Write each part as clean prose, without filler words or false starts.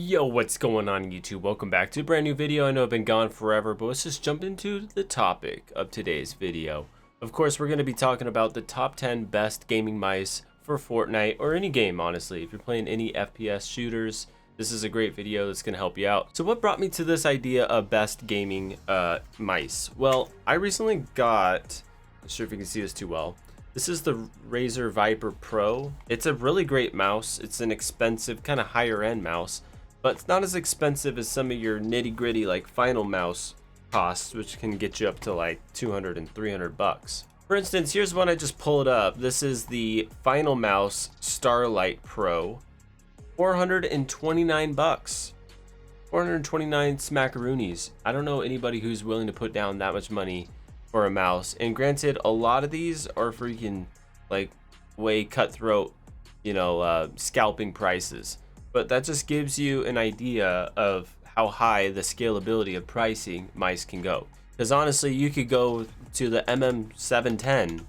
Yo, what's going on YouTube? Welcome back to a brand new video. I know I've been gone forever, but let's just jump into the topic of today's video. Of course, we're going to be talking about the top 10 best gaming mice for Fortnite or any game, honestly. If you're playing any FPS shooters, this is a great video that's going to help you out. So what brought me to this idea of best gaming mice? Well, I recently got, not sure if you can see this too well. This is the Razer Viper Pro. It's a really great mouse. It's an expensive, kind of higher end mouse, but it's not as expensive as some of your nitty gritty like FinalMouse costs, which can get you up to like 200 and 300 bucks. For instance, here's one I just pulled up. This is the FinalMouse Starlight Pro, 429 bucks. 429 smackaroonies. I don't know anybody who's willing to put down that much money for a mouse. And granted, a lot of these are freaking like way cutthroat, scalping prices. But that just gives you an idea of how high the scalability of pricing mice can go. Because honestly, you could go to the MM710,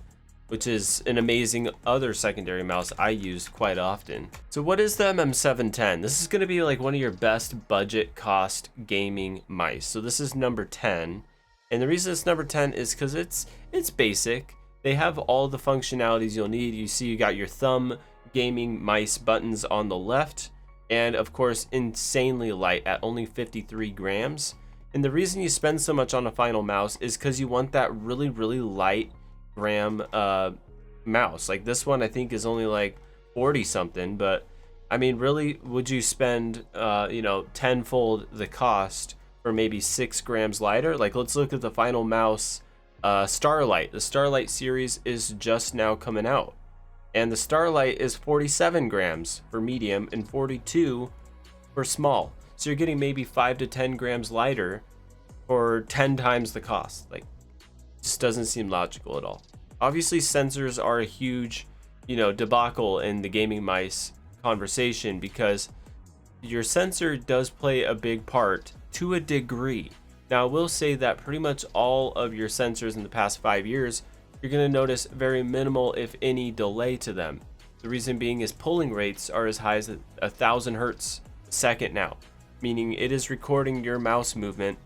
which is an amazing other secondary mouse I use quite often. So what is the MM710? This is going to be like one of your best budget cost gaming mice. So this is number 10. And the reason it's number 10 is because it's basic. They have all the functionalities you'll need. You see you got your thumb gaming mice buttons on the left. And of course, insanely light at only 53 grams. And the reason you spend so much on a FinalMouse is because you want that really, really light gram mouse. Like this one, I think is only like 40 something. But I mean, really, would you spend, tenfold the cost for maybe 6 grams lighter? Like, let's look at the FinalMouse Starlight. The Starlight series is just now coming out. And the Starlight is 47 grams for medium and 42 for small. So you're getting maybe 5 to 10 grams lighter for 10 times the cost. Like, just doesn't seem logical at all. Obviously, sensors are a huge, debacle in the gaming mice conversation because your sensor does play a big part to a degree. Now, I will say that pretty much all of your sensors in the past 5 years, you're going to notice very minimal, if any, delay to them. The reason being is polling rates are as high as 1,000 hertz a second now, meaning it is recording your mouse movement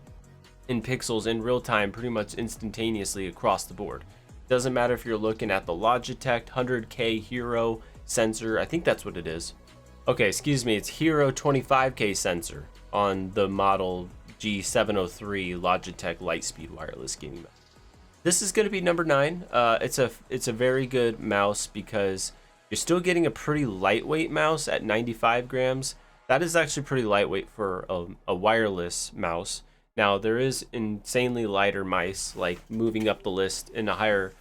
in pixels in real time, pretty much instantaneously across the board. Doesn't matter if you're looking at the Logitech 100K Hero sensor, I think that's what it is. Okay, excuse me, it's Hero 25K sensor on the model G703 Logitech Lightspeed wireless gaming mouse. This is going to be number 9. It's a very good mouse because you're still getting a pretty lightweight mouse at 95 grams. That is actually pretty lightweight for a wireless mouse. Now, there is insanely lighter mice, like moving up the list in a higher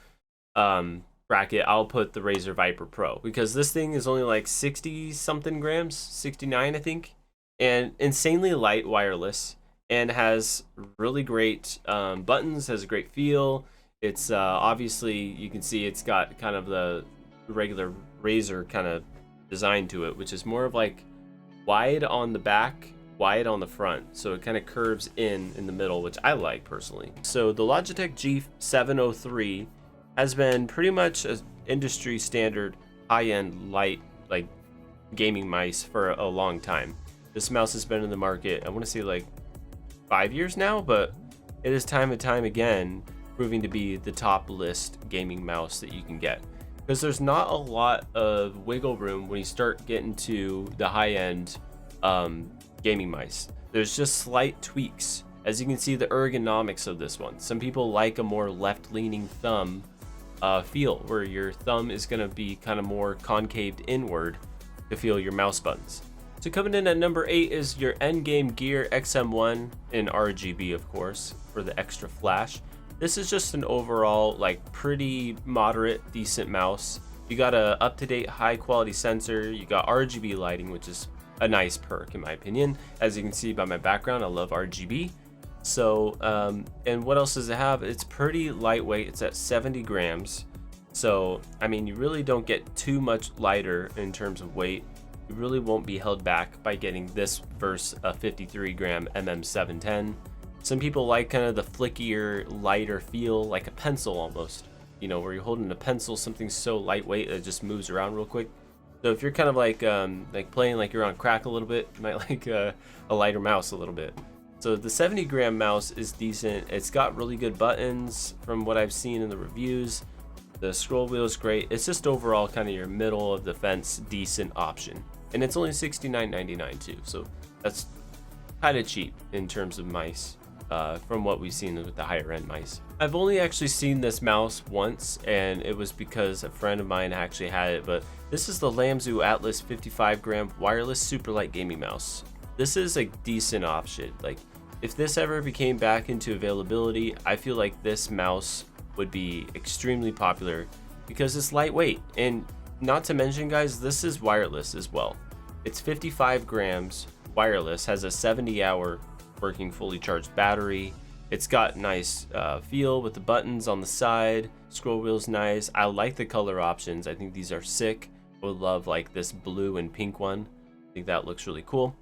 bracket. I'll put the Razer Viper Pro because this thing is only like 60 something grams, 69 I think, and insanely light wireless, and has really great buttons, has a great feel. It's obviously, you can see it's got kind of the regular Razer kind of design to it, which is more of like wide on the back, wide on the front. So it kind of curves in the middle, which I like personally. So the Logitech G703 has been pretty much an industry standard high-end light like gaming mice for a long time. This mouse has been in the market, I want to say like 5 years now, but it is time and time again proving to be the top list gaming mouse that you can get, because there's not a lot of wiggle room when you start getting to the high-end gaming mice. There's just slight tweaks. As you can see, the ergonomics of this one, some people like a more left-leaning thumb feel, where your thumb is going to be kind of more concaved inward to feel your mouse buttons. So coming in at number 8 is your Endgame Gear Xm1 in RGB, of course, for the extra flash. This is just an overall like pretty moderate, decent mouse. You got a up-to-date high quality sensor. You got RGB lighting, which is a nice perk in my opinion. As you can see by my background, I love RGB. So, and what else does it have? It's pretty lightweight. It's at 70 grams. So, I mean, you really don't get too much lighter in terms of weight. You really won't be held back by getting this versus a 53 gram MM710. Some people like kind of the flickier, lighter feel, like a pencil almost. Where you're holding a pencil, something so lightweight that it just moves around real quick. So if you're kind of like playing like you're on crack a little bit, you might like a lighter mouse a little bit. So the 70-gram mouse is decent. It's got really good buttons from what I've seen in the reviews. The scroll wheel is great. It's just overall kind of your middle of the fence decent option. And it's only $69.99 too. So that's kind of cheap in terms of mice from what we've seen with the higher end mice. I've only actually seen this mouse once, and it was because a friend of mine actually had it, but this is the Lamzu Atlas 55-gram wireless Superlight gaming mouse. This is a decent option. Like, if this ever became back into availability, I feel like this mouse would be extremely popular because it's lightweight. And not to mention, guys, this is wireless as well. It's 55 grams wireless, has a 70-hour working fully charged battery. It's got nice feel with the buttons on the side. Scroll wheel's nice. I like the color options. I think these are sick. I would love like this blue and pink one. I think that looks really cool.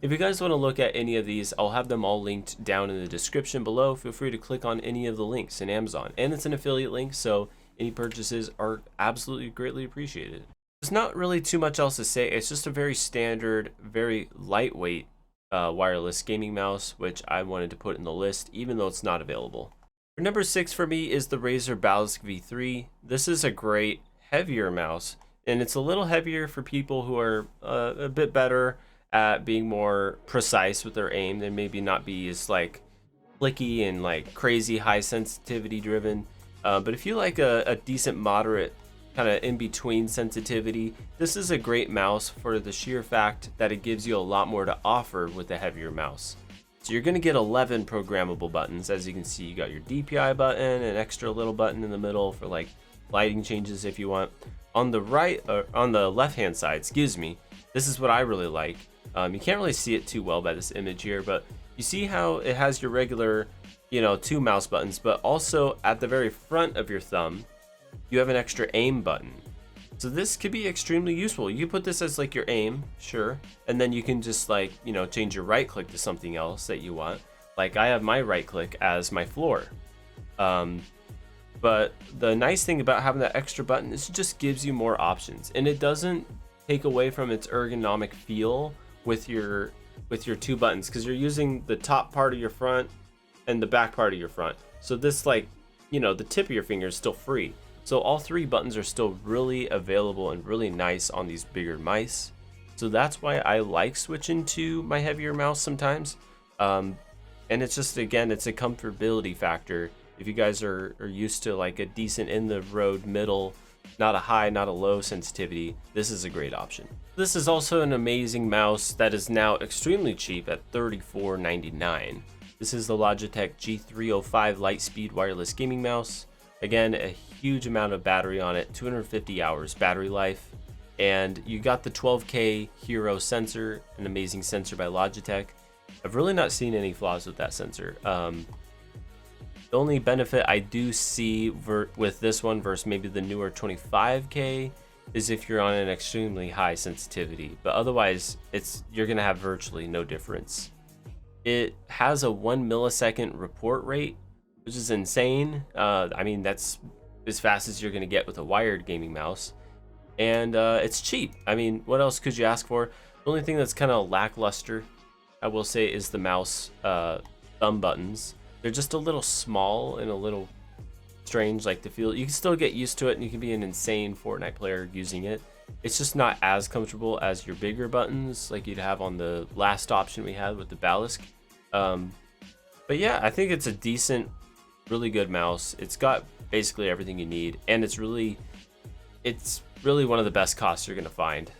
If you guys want to look at any of these, I'll have them all linked down in the description below. Feel free to click on any of the links in Amazon. And it's an affiliate link, so any purchases are absolutely greatly appreciated. There's not really too much else to say. It's just a very standard, very lightweight wireless gaming mouse, which I wanted to put in the list, even though it's not available. Number 6 for me is the Razer Basilisk V3. This is a great, heavier mouse, and it's a little heavier for people who are a bit better at being more precise with their aim, and maybe not be as like clicky and like crazy high sensitivity driven. But if you like a decent moderate kind of in between sensitivity, this is a great mouse for the sheer fact that it gives you a lot more to offer with a heavier mouse. So you're going to get 11 programmable buttons. As you can see, you got your DPI button, an extra little button in the middle for like lighting changes if you want. On the right, or on the left hand side, excuse me, this is what I really like. You can't really see it too well by this image here, but you see how it has your regular, 2 mouse buttons, but also at the very front of your thumb, you have an extra aim button. So this could be extremely useful. You put this as like your aim, sure, and then you can just like, change your right click to something else that you want. Like I have my right click as my floor. But the nice thing about having that extra button is it just gives you more options, and it doesn't take away from its ergonomic feel with your 2 buttons, because you're using the top part of your front and the back part of your front. So this, like, the tip of your finger is still free. So all 3 buttons are still really available and really nice on these bigger mice. So that's why I like switching to my heavier mouse sometimes. And it's just, again, it's a comfortability factor. If you guys are used to like a decent in the road middle, not a high, not a low sensitivity, this is a great option. This is also an amazing mouse that is now extremely cheap at $34.99. This is the Logitech G305 Lightspeed wireless gaming mouse. Again, a huge amount of battery on it, 250 hours battery life. And you got the 12K Hero sensor, an amazing sensor by Logitech. I've really not seen any flaws with that sensor. The only benefit I do see with this one versus maybe the newer 25K is if you're on an extremely high sensitivity, but otherwise you're gonna have virtually no difference. It has a 1 millisecond report rate, which is insane. I mean, that's as fast as you're gonna get with a wired gaming mouse, and it's cheap. I mean, what else could you ask for? The only thing that's kind of lackluster, I will say, is the mouse thumb buttons. They're just a little small and a little strange, like to feel. You can still get used to it, and you can be an insane Fortnite player using it. It's just not as comfortable as your bigger buttons like you'd have on the last option we had with the Basilisk. But yeah, I think it's a decent, really good mouse. It's got basically everything you need, and it's really one of the best costs you're gonna find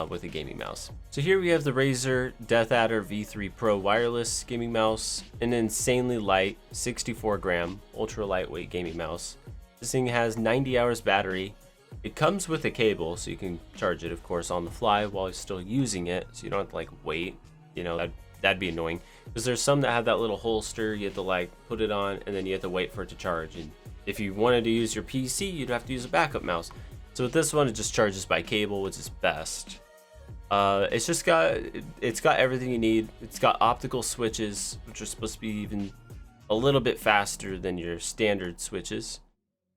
with a gaming mouse. So here we have the Razer Deathadder V3 Pro wireless gaming mouse, an insanely light 64 gram ultra lightweight gaming mouse. This thing has 90 hours battery. It comes with a cable, so you can charge it, of course, on the fly while you're still using it, so you don't have to like wait. That'd be annoying, because there's some that have that little holster you have to like put it on, and then you have to wait for it to charge. And if you wanted to use your PC, you'd have to use a backup mouse. So with this one, it just charges by cable, which is best. It's got everything you need. It's got optical switches, which are supposed to be even a little bit faster than your standard switches.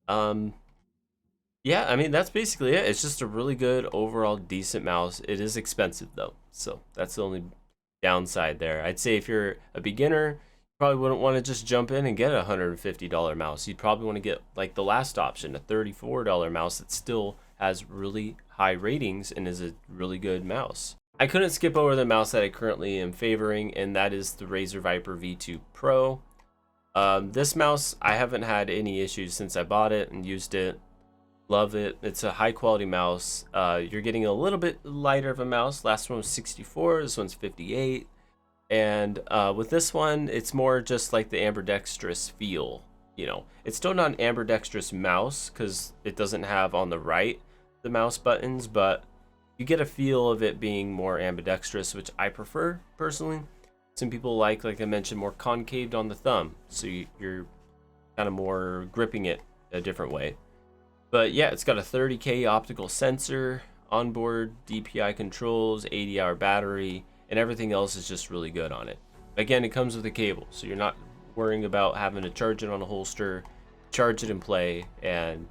You yeah, I mean, that's basically it. It's just a really good overall decent mouse. It is expensive though, so that's the only downside there. I'd say if you're a beginner, you probably wouldn't want to just jump in and get a $150 mouse. You'd probably want to get like the last option, a $34 mouse that still has really high ratings and is a really good mouse. I couldn't skip over the mouse that I currently am favoring, and that is the Razer Viper V2 Pro. This mouse, I haven't had any issues since I bought it and used it. Love it. It's a high quality mouse. You're getting a little bit lighter of a mouse. Last one was 64, this one's 58. And with this one, it's more just like the ambidextrous feel. You know, it's still not an ambidextrous mouse because it doesn't have on the right the mouse buttons, but you get a feel of it being more ambidextrous, which I prefer personally. Some people like I mentioned, more concaved on the thumb, so you're kind of more gripping it a different way. But yeah, it's got a 30K optical sensor, onboard DPI controls, 80-hour battery, and everything else is just really good on it. Again, it comes with a cable, so you're not worrying about having to charge it on a holster, charge it and play, and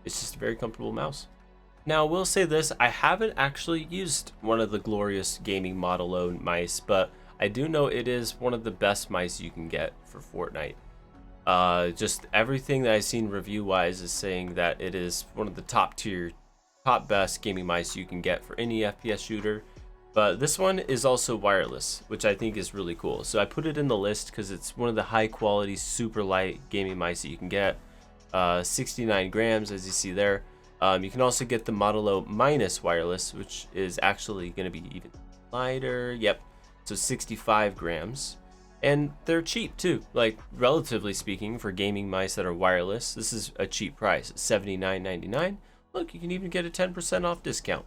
it's just a very comfortable mouse. Now, I will say this, I haven't actually used one of the glorious gaming model load mice, but I do know it is one of the best mice you can get for Fortnite. Just everything that I've seen review-wise is saying that it is one of the top tier, top best gaming mice you can get for any FPS shooter. But this one is also wireless, which I think is really cool. So I put it in the list because it's one of the high-quality, super light gaming mice that you can get. 69 grams, as you see there. You can also get the Modelo minus wireless, which is actually going to be even lighter. Yep. So 65 grams, and they're cheap too, like relatively speaking for gaming mice that are wireless. This is a cheap price, $79.99. Look, you can even get a 10% off discount.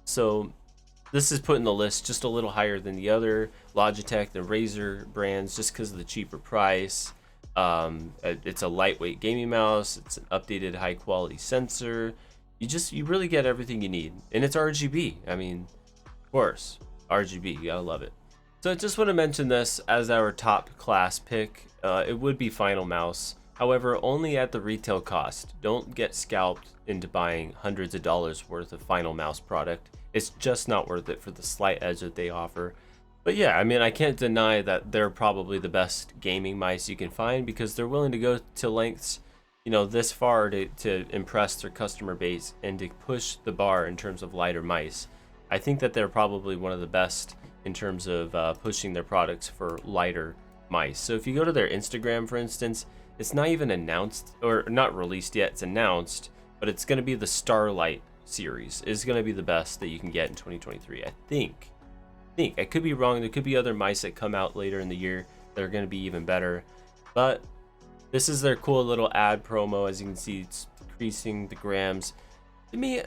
So this is putting the list just a little higher than the other Logitech, the Razer brands, just because of the cheaper price. It's a lightweight gaming mouse. It's an updated high quality sensor. You really get everything you need, and it's RGB. I mean, of course, RGB, you gotta love it. So I just want to mention this as our top class pick. It would be FinalMouse, however, only at the retail cost. Don't get scalped into buying hundreds of dollars worth of FinalMouse product. It's just not worth it for the slight edge that they offer. But yeah, I mean, I can't deny that they're probably the best gaming mice you can find because they're willing to go to lengths, you know, this far to impress their customer base and to push the bar in terms of lighter mice. I think that they're probably one of the best in terms of pushing their products for lighter mice. So if you go to their Instagram, for instance, it's not even announced or not released yet. It's announced, but it's going to be the Starlight series. It's going to be the best that you can get in 2023. I think. I could be wrong. There could be other mice that come out later in the year that are going to be even better. But this is their cool little ad promo. As you can see, it's decreasing the grams. To me,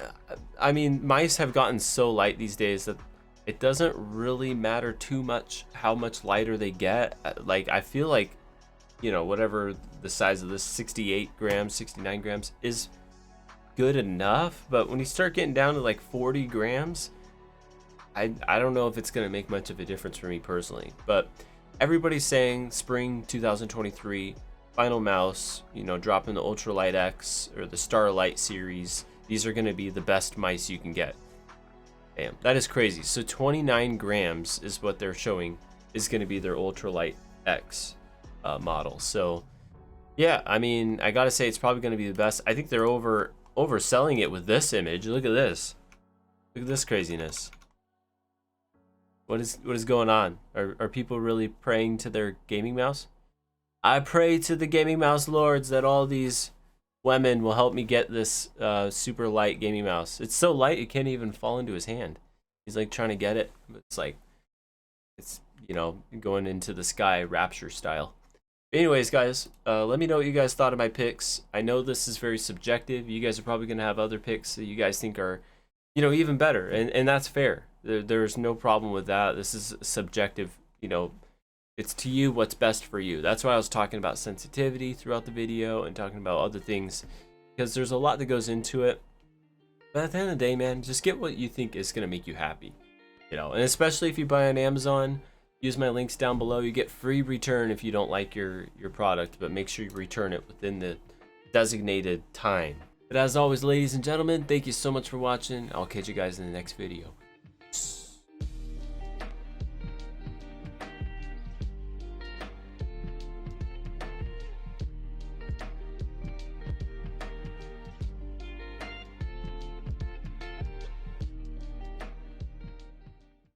I mean, mice have gotten so light these days that it doesn't really matter too much how much lighter they get. Like, I feel like, you know, whatever the size of this, 68 grams, 69 grams is good enough. But when you start getting down to like 40 grams, I don't know if it's going to make much of a difference for me personally. But everybody's saying spring 2023, FinalMouse, you know, dropping the Ultralight X or the Starlight series. These are going to be the best mice you can get. Damn, that is crazy. So 29 grams is what they're showing is going to be their Ultralight X model. So yeah, I mean, I gotta say it's probably going to be the best. I think they're overselling it with this image. Look at this. Look at this craziness. What is going on? Are people really praying to their gaming mouse? I pray to the gaming mouse lords that all these women will help me get this super light gaming mouse. It's so light it can't even fall into his hand. He's like trying to get it, but it's like, it's, you know, going into the sky rapture style. Anyways, guys, let me know what you guys thought of my picks. I know this is very subjective. You guys are probably gonna have other picks that you guys think are, you know, even better, and that's fair. There's no problem with that. This is subjective, you know. It's to you what's best for you. That's why I was talking about sensitivity throughout the video and talking about other things, because there's a lot that goes into it. But at the end of the day, man, just get what you think is gonna make you happy, you know. And especially if you buy on Amazon, use my links down below. You get free return if you don't like your product, but make sure you return it within the designated time. But as always, ladies and gentlemen, thank you so much for watching. I'll catch you guys in the next video.